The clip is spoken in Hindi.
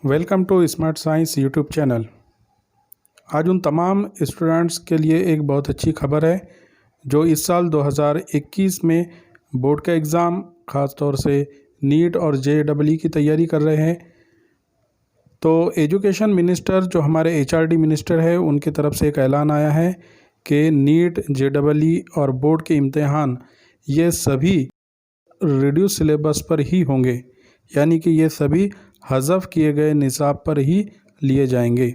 Welcome to smart science YouTube channel. आज उन तमाम स्टूडेंट्स के लिए एक बहुत अच्छी खबर है जो इस साल 2021 में बोर्ड का एग्ज़ाम ख़ास तौर से नीट और जेईई की तैयारी कर रहे हैं। तो एजुकेशन मिनिस्टर जो हमारे एचआरडी मिनिस्टर है उनकी तरफ से एक ऐलान आया है कि नीट जेईई और बोर्ड के इम्तिहान ये सभी रिड्यूस सिलेबस पर ही होंगे, यानी कि ये सभी हज़फ किए गए निसाब पर ही लिए जाएंगे।